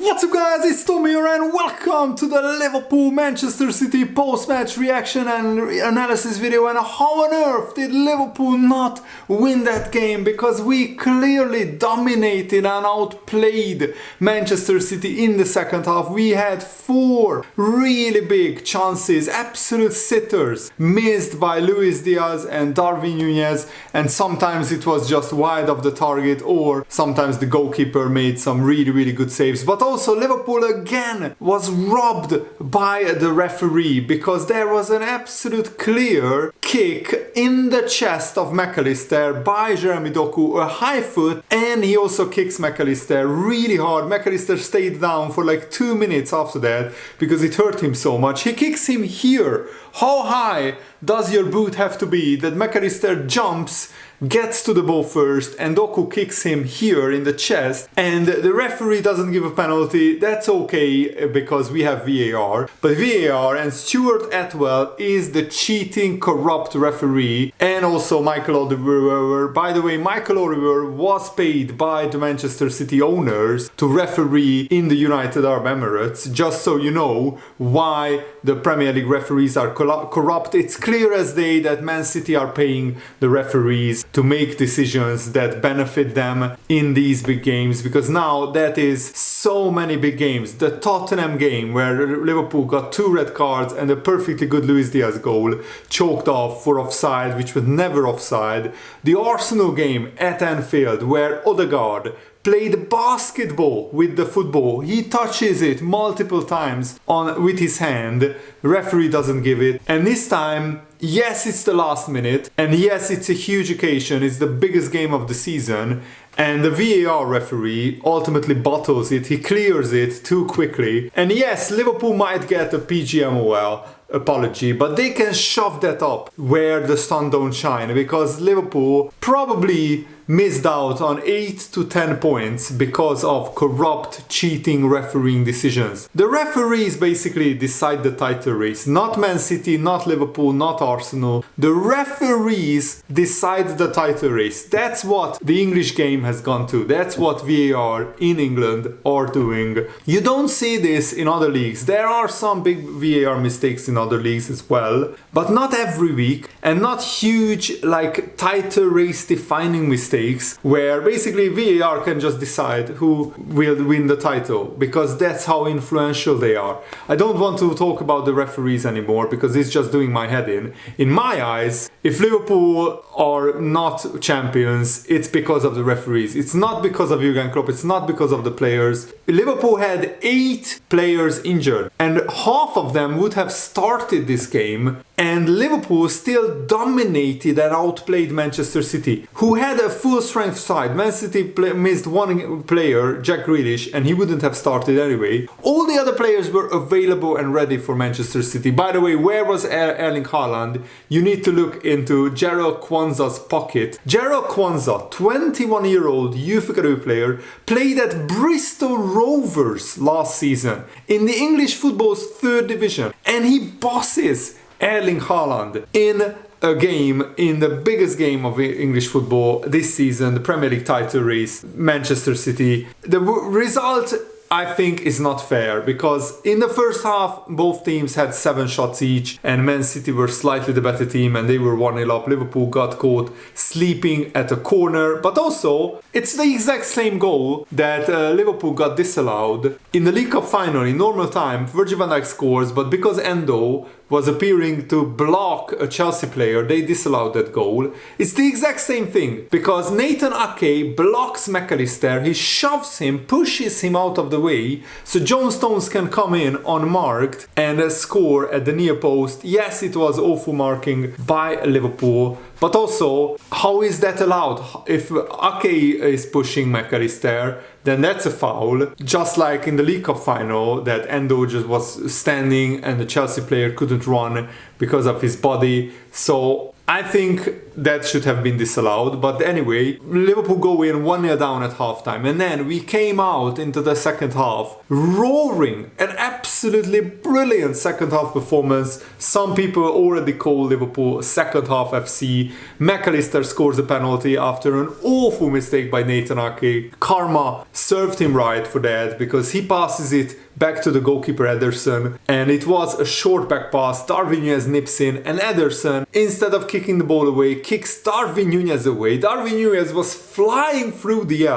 What's up guys, it's Tommy here and welcome to the Liverpool-Manchester City post-match reaction and analysis video. And how on earth did Liverpool not win that game? Because we clearly dominated and outplayed Manchester City in the second half. We had 4 really big chances, absolute sitters, missed by Luis Diaz and Darwin Núñez, and sometimes it was just wide of the target, or sometimes the goalkeeper made some really good saves. But also Liverpool again was robbed by the referee, because there was an absolute clear kick in the chest of McAllister by Jeremy Doku, a high foot, and he also kicks McAllister really hard. McAllister stayed down for like 2 minutes after that because it hurt him so much. He kicks him here. How high does your boot have to be that McAllister jumps, gets to the ball first, and Doku kicks him here in the chest, and the referee doesn't give a penalty? That's okay because we have VAR, but VAR and Stuart Atwell is the cheating, corrupt referee, and also Michael Oliver. By the way, Michael Oliver was paid by the Manchester City owners to referee in the United Arab Emirates, just so you know why the Premier League referees are corrupt. It's clear as day that Man City are paying the referees to make decisions that benefit them in these big games, because now that is so many big games. The Tottenham game where Liverpool got 2 red cards and a perfectly good Luis Diaz goal choked off for offside, which was never offside. The Arsenal game at Anfield where Odegaard played basketball with the football. He touches it multiple times with his hand. Referee doesn't give it. And this time, yes, it's the last minute, and yes, it's a huge occasion. It's the biggest game of the season, and the VAR referee ultimately bottles it. He clears it too quickly. And yes, Liverpool might get a PGMOL apology, but they can shove that up where the sun don't shine, because Liverpool probably missed out on 8 to 10 points because of corrupt, cheating refereeing decisions. The referees basically decide the title race, not Man City, not Liverpool, not Arsenal. The referees decide the title race. That's what the English game has gone to. That's what VAR in England are doing. You don't see this in other leagues. There are some big VAR mistakes in other leagues as well, but not every week, and not huge like title race defining mistakes where basically VAR can just decide who will win the title, because that's how influential they are. I don't want to talk about the referees anymore because it's just doing my head in. In my eyes, if Liverpool are not champions, it's because of the referees. It's not because of Jurgen Klopp. It's not because of the players. Liverpool had 8 players injured, and half of them would have started this game, and Liverpool still dominated and outplayed Manchester City, who had a full strength side. Man City missed one player, Jack Grealish, and he wouldn't have started anyway. All the other players were available and ready for Manchester City. By the way, where was Erling Haaland? You need to look into Jarell Kwanzaa's pocket. Jarell Kwanzaa, 21-year-old youth academy player, played at Bristol Rovers last season in the English football's 3rd division, and he bosses Erling Haaland in a game, in the biggest game of English football this season, the Premier League title race, Manchester City. The result, I think, is not fair, because in the first half both teams had 7 shots each, and Man City were slightly the better team and they were 1-0 up. Liverpool got caught sleeping at a corner, but also it's the exact same goal that Liverpool got disallowed in the League Cup final. In normal time, Virgil van Dijk scores, but because Endo was appearing to block a Chelsea player, they disallowed that goal. It's the exact same thing, because Nathan Ake blocks McAllister, he shoves him, pushes him out of the way, so John Stones can come in unmarked and score at the near post. Yes, it was awful marking by Liverpool, but also, how is that allowed? If Ake is pushing McAllister, then that's a foul. Just like in the League Cup final, that Endo just was standing and the Chelsea player couldn't run because of his body. So I think that should have been disallowed, but anyway, Liverpool go in 1-0 down at halftime, and then we came out into the second half roaring, an absolutely brilliant second half performance. Some people already call Liverpool second half FC. McAllister scores a penalty after an awful mistake by Nathan Ake. Karma served him right for that, because he passes it back to the goalkeeper Ederson, and it was a short back pass. Darwin Núñez nips in, and Ederson, instead of kicking the ball away, kicks Darwin Núñez away. Darwin Núñez was flying through the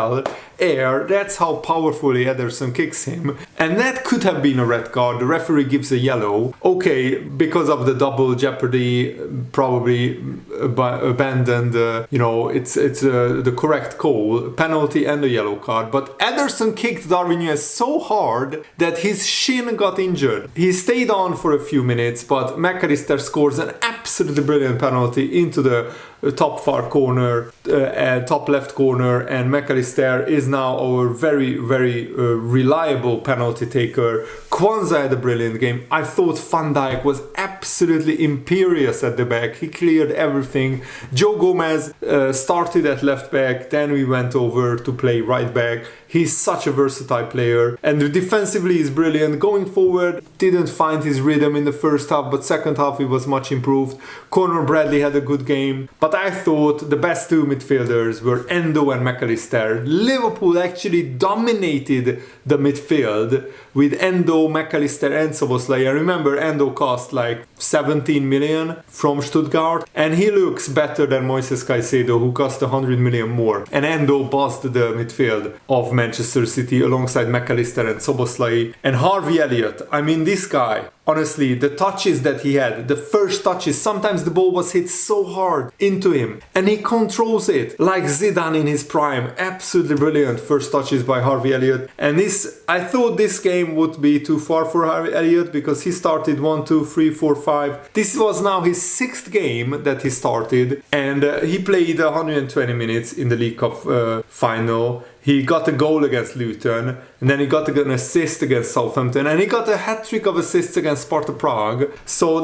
air. That's how powerfully Ederson kicks him, and that could have been a red card. The referee gives a yellow. Okay, because of the double jeopardy, probably abandoned. It's the correct call, penalty and a yellow card. But Ederson kicked Darwin Núñez so hard that his shin got injured. He stayed on for a few minutes, but McAllister scores an absolutely brilliant penalty into the top far corner, top left corner, and McAllister is now our very, very reliable penalty taker. Kwanzaa had a brilliant game. I thought Van Dijk was absolutely imperious at the back. He cleared everything. Joe Gomez started at left back, then we went over to play right back. He's such a versatile player, and defensively he's brilliant. Going forward, didn't find his rhythm in the first half, but second half he was much improved. Conor Bradley had a good game, but I thought the best two midfielders were Endo and McAllister. Liverpool actually dominated the midfield with Endo, McAllister and Szoboszlai. I remember Endo cost like 17 million from Stuttgart, and he looks better than Moises Caicedo, who cost 100 million more. And Endo bossed the midfield of Manchester City alongside McAllister and Szoboszlai. And Harvey Elliott, I mean, this guy, honestly, the touches that he had, the first touches, sometimes the ball was hit so hard into him, and he controls it like Zidane in his prime. Absolutely brilliant first touches by Harvey Elliott. And I thought this game would be too far for Harvey Elliott, because he started 1, 2, 3, 4, 5. This was now his 6th game that he started, and he played 120 minutes in the League Cup final. He got a goal against Luton, and then he got an assist against Southampton, and he got a hat-trick of assists against Sparta Prague. So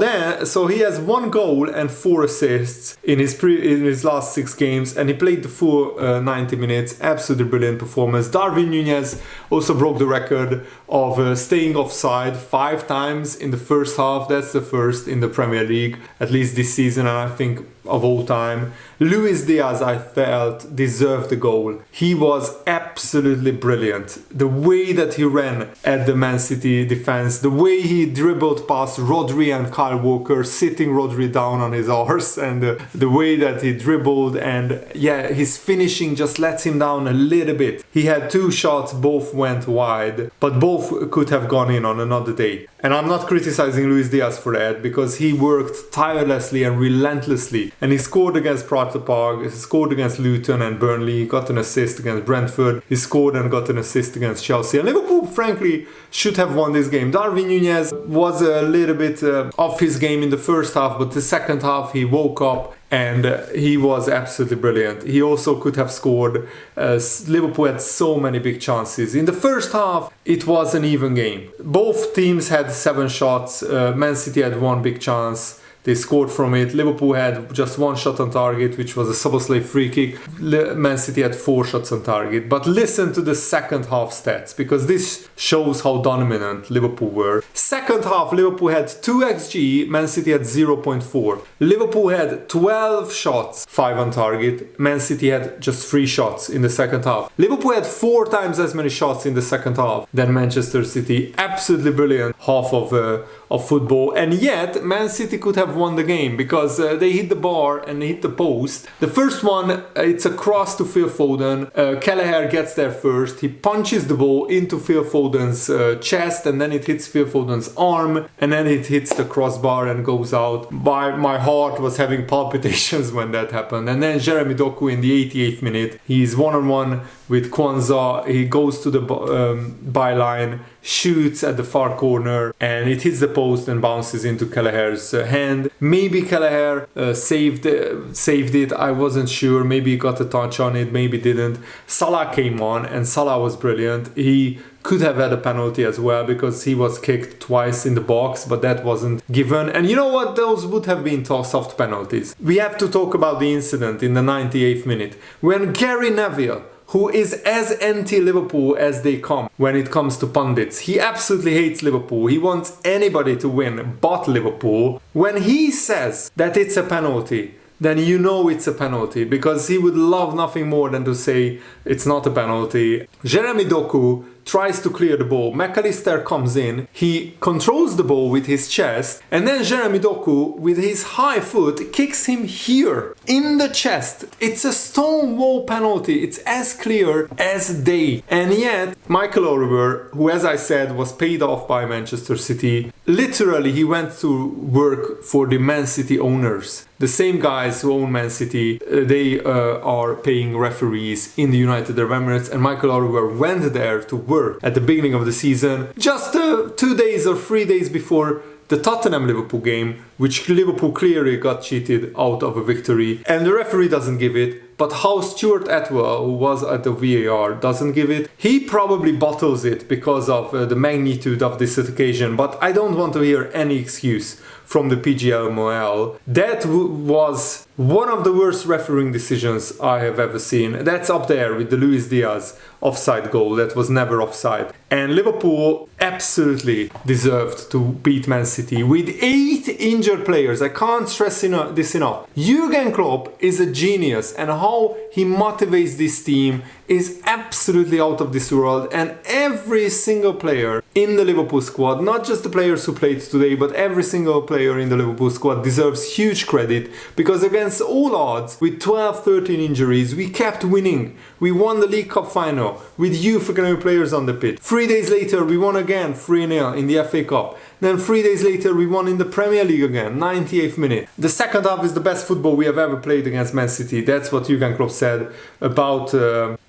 he has 1 goal and 4 assists in his last 6 games, and he played the full 90 minutes. Absolutely brilliant performance. Darwin Núñez also broke the record of staying offside 5 times in the first half. That's the first in the Premier League, at least this season, and I think of all time. Luis Diaz, I felt, deserved the goal. He was absolutely brilliant. The way that he ran at the Man City defense, the way he dribbled past Rodri and Kyle Walker, sitting Rodri down on his arse, and the way that he dribbled, and yeah, his finishing just lets him down a little bit. He had 2 shots, both went wide, but both could have gone in on another day. And I'm not criticizing Luis Diaz for that, because he worked tirelessly and relentlessly. And he scored against Sparta Prague, he scored against Luton and Burnley, he got an assist against Brentford, he scored and got an assist against Chelsea. And Liverpool, frankly, should have won this game. Darwin Núñez was a little bit off his game in the first half, but the second half he woke up, and he was absolutely brilliant. He also could have scored. Liverpool had so many big chances. In the first half, it was an even game. Both teams had 7 shots. Man City had 1 big chance. They scored from it. Liverpool had just 1 shot on target, which was a Szoboszlai free kick. Man City had 4 shots on target. But listen to the second half stats, because this shows how dominant Liverpool were. Second half, Liverpool had 2 XG, Man City had 0.4. Liverpool had 12 shots, 5 on target. Man City had just 3 shots in the second half. Liverpool had 4 times as many shots in the second half than Manchester City. Absolutely brilliant half of football, and yet Man City could have won the game, because they hit the bar and they hit the post. The first one, it's a cross to Phil Foden. Kelleher gets there first. He punches the ball into Phil Foden's chest, and then it hits Phil Foden's arm, and then it hits the crossbar and goes out. My heart was having palpitations when that happened. And then Jeremy Doku in the 88th minute, he's 1-on-1 with Kwanzaa. He goes to the byline. shoots at the far corner and it hits the post and bounces into Kelleher's hand. Maybe Kelleher saved it, I wasn't sure. Maybe he got a touch on it, maybe didn't. Salah came on and Salah was brilliant. He could have had a penalty as well because he was kicked twice in the box, but that wasn't given. And you know what? Those would have been soft penalties. We have to talk about the incident in the 98th minute when Gary Neville, who is as anti-Liverpool as they come when it comes to pundits. He absolutely hates Liverpool. He wants anybody to win but Liverpool. When he says that it's a penalty, then you know it's a penalty because he would love nothing more than to say it's not a penalty. Jeremy Doku tries to clear the ball. McAllister comes in, he controls the ball with his chest, and then Jeremy Doku with his high foot kicks him here in the chest. It's a stonewall penalty. It's as clear as day. And yet Michael Oliver, who as I said was paid off by Manchester City, literally he went to work for the Man City owners. The same guys who own Man City, they are paying referees in the United Arab Emirates, and Michael Oliver went there to work at the beginning of the season, just 2 days or 3 days before the Tottenham-Liverpool game, which Liverpool clearly got cheated out of a victory, and the referee doesn't give it. But how Stuart Atwell, who was at the VAR, doesn't give it, he probably bottles it because of the magnitude of this occasion. But I don't want to hear any excuse from the PGMOL. That was one of the worst refereeing decisions I have ever seen. That's up there with the Luis Diaz offside goal that was never offside. And Liverpool absolutely deserved to beat Man City with 8 injured players. I can't stress this enough. Jurgen Klopp is a genius, and how he motivates this team is absolutely out of this world. And every single player in the Liverpool squad, not just the players who played today, but every single player in the Liverpool squad deserves huge credit, because against all odds, with 12-13 injuries, we kept winning. We won the League Cup final with youth academy players on the pitch. 3 days later, we won again 3-0 in the FA Cup. Then 3 days later, we won in the Premier League again, 98th minute. The second half is the best football we have ever played against Man City. That's what Jurgen Klopp said about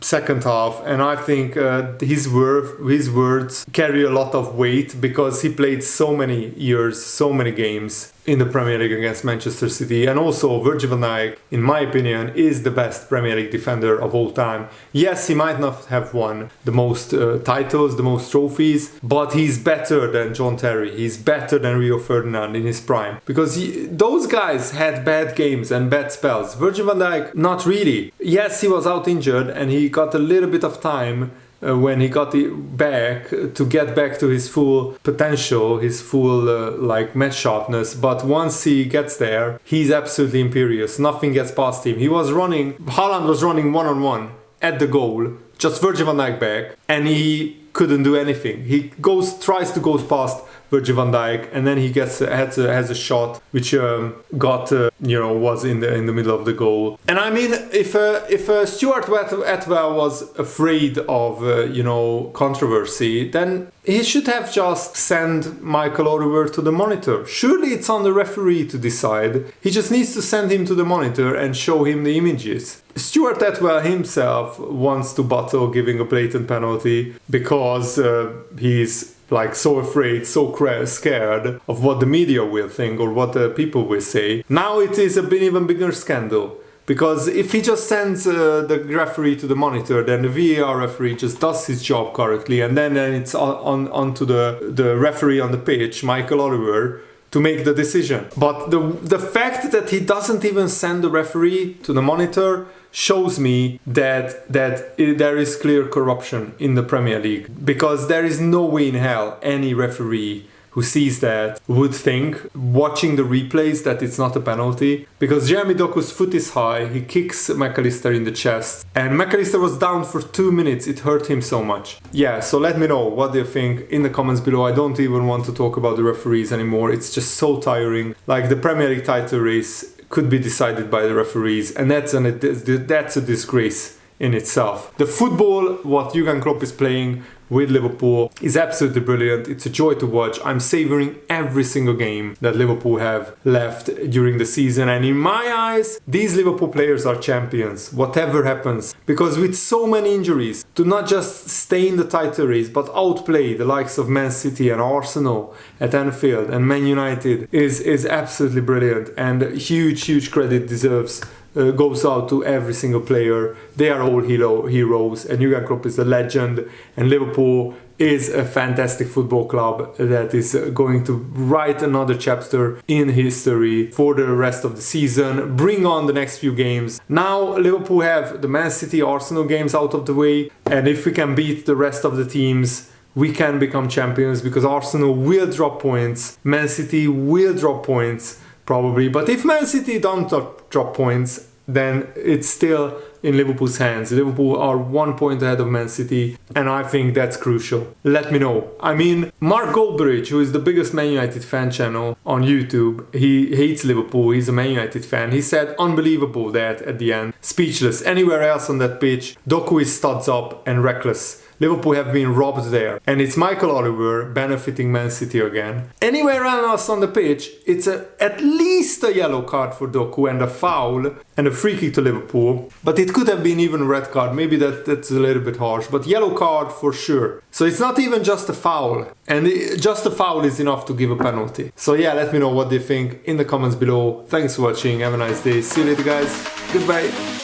second half. And I think his words carry a lot of weight because he played so many years, so many games in the Premier League against Manchester City. And also Virgil van Dijk, in my opinion, is the best Premier League defender of all time. Yes, he might not have won the most titles, the most trophies, but he's better than John Terry. He's better than Rio Ferdinand in his prime. Because those guys had bad games and bad spells. Virgil van Dijk, not really. Yes, he was out injured and he got a little bit of time when he got it back to get back to his full potential, his full match sharpness. But once he gets there, he's absolutely imperious. Nothing gets past him. Haaland was running one-on-one at the goal, just Virgil van Dijk back, and he couldn't do anything. He tries to go past Virgil van Dijk, and then he has a shot which was in the middle of the goal. And I mean, if Stuart Atwell was afraid of controversy, then he should have just sent Michael Oliver to the monitor. Surely it's on the referee to decide. He just needs to send him to the monitor and show him the images. Stuart Atwell himself wants to battle giving a blatant penalty because he's so afraid, so scared of what the media will think or what the people will say. Now it is an even bigger scandal. Because if he just sends the referee to the monitor, then the VAR referee just does his job correctly, and then it's on to the referee on the pitch, Michael Oliver, to make the decision. But the fact that he doesn't even send the referee to the monitor shows me that there is clear corruption in the Premier League, because there is no way in hell any referee who sees that would think, watching the replays, that it's not a penalty. Because Jeremy Doku's foot is high, he kicks McAllister in the chest, and McAllister was down for 2 minutes, it hurt him so much. Yeah, so let me know what do you think in the comments below. I don't even want to talk about the referees anymore, it's just so tiring. Like, the Premier League title race could be decided by the referees, and that's a disgrace in itself. The football what Jurgen Klopp is playing with Liverpool is absolutely brilliant. It's a joy to watch. I'm savoring every single game that Liverpool have left during the season, and in my eyes these Liverpool players are champions whatever happens, because with so many injuries, to not just stay in the title race but outplay the likes of Man City and Arsenal at Anfield and Man United is absolutely brilliant, and huge credit goes out to every single player. They are all heroes, and Jurgen Klopp is a legend, and Liverpool is a fantastic football club that is going to write another chapter in history for the rest of the season. Bring on the next few games. Now Liverpool have the Man City, Arsenal games out of the way, and if we can beat the rest of the teams, we can become champions, because Arsenal will drop points, Man City will drop points probably, but if Man City don't drop points, then it's still in Liverpool's hands. Liverpool are 1 point ahead of Man City, and I think that's crucial. Let me know. I mean, Mark Goldbridge, who is the biggest Man United fan channel on YouTube, he hates Liverpool, he's a Man United fan. He said unbelievable that at the end. Speechless. Anywhere else on that pitch, Doku is studs up and reckless. Liverpool have been robbed there, and it's Michael Oliver benefiting Man City again. Anywhere else on the pitch, it's at least a yellow card for Doku and a foul and a free kick to Liverpool, but it could have been even a red card. Maybe that's a little bit harsh, but yellow card for sure. So it's not even just a foul, and just a foul is enough to give a penalty. So yeah, let me know what you think in the comments below. Thanks for watching, have a nice day, see you later guys, goodbye.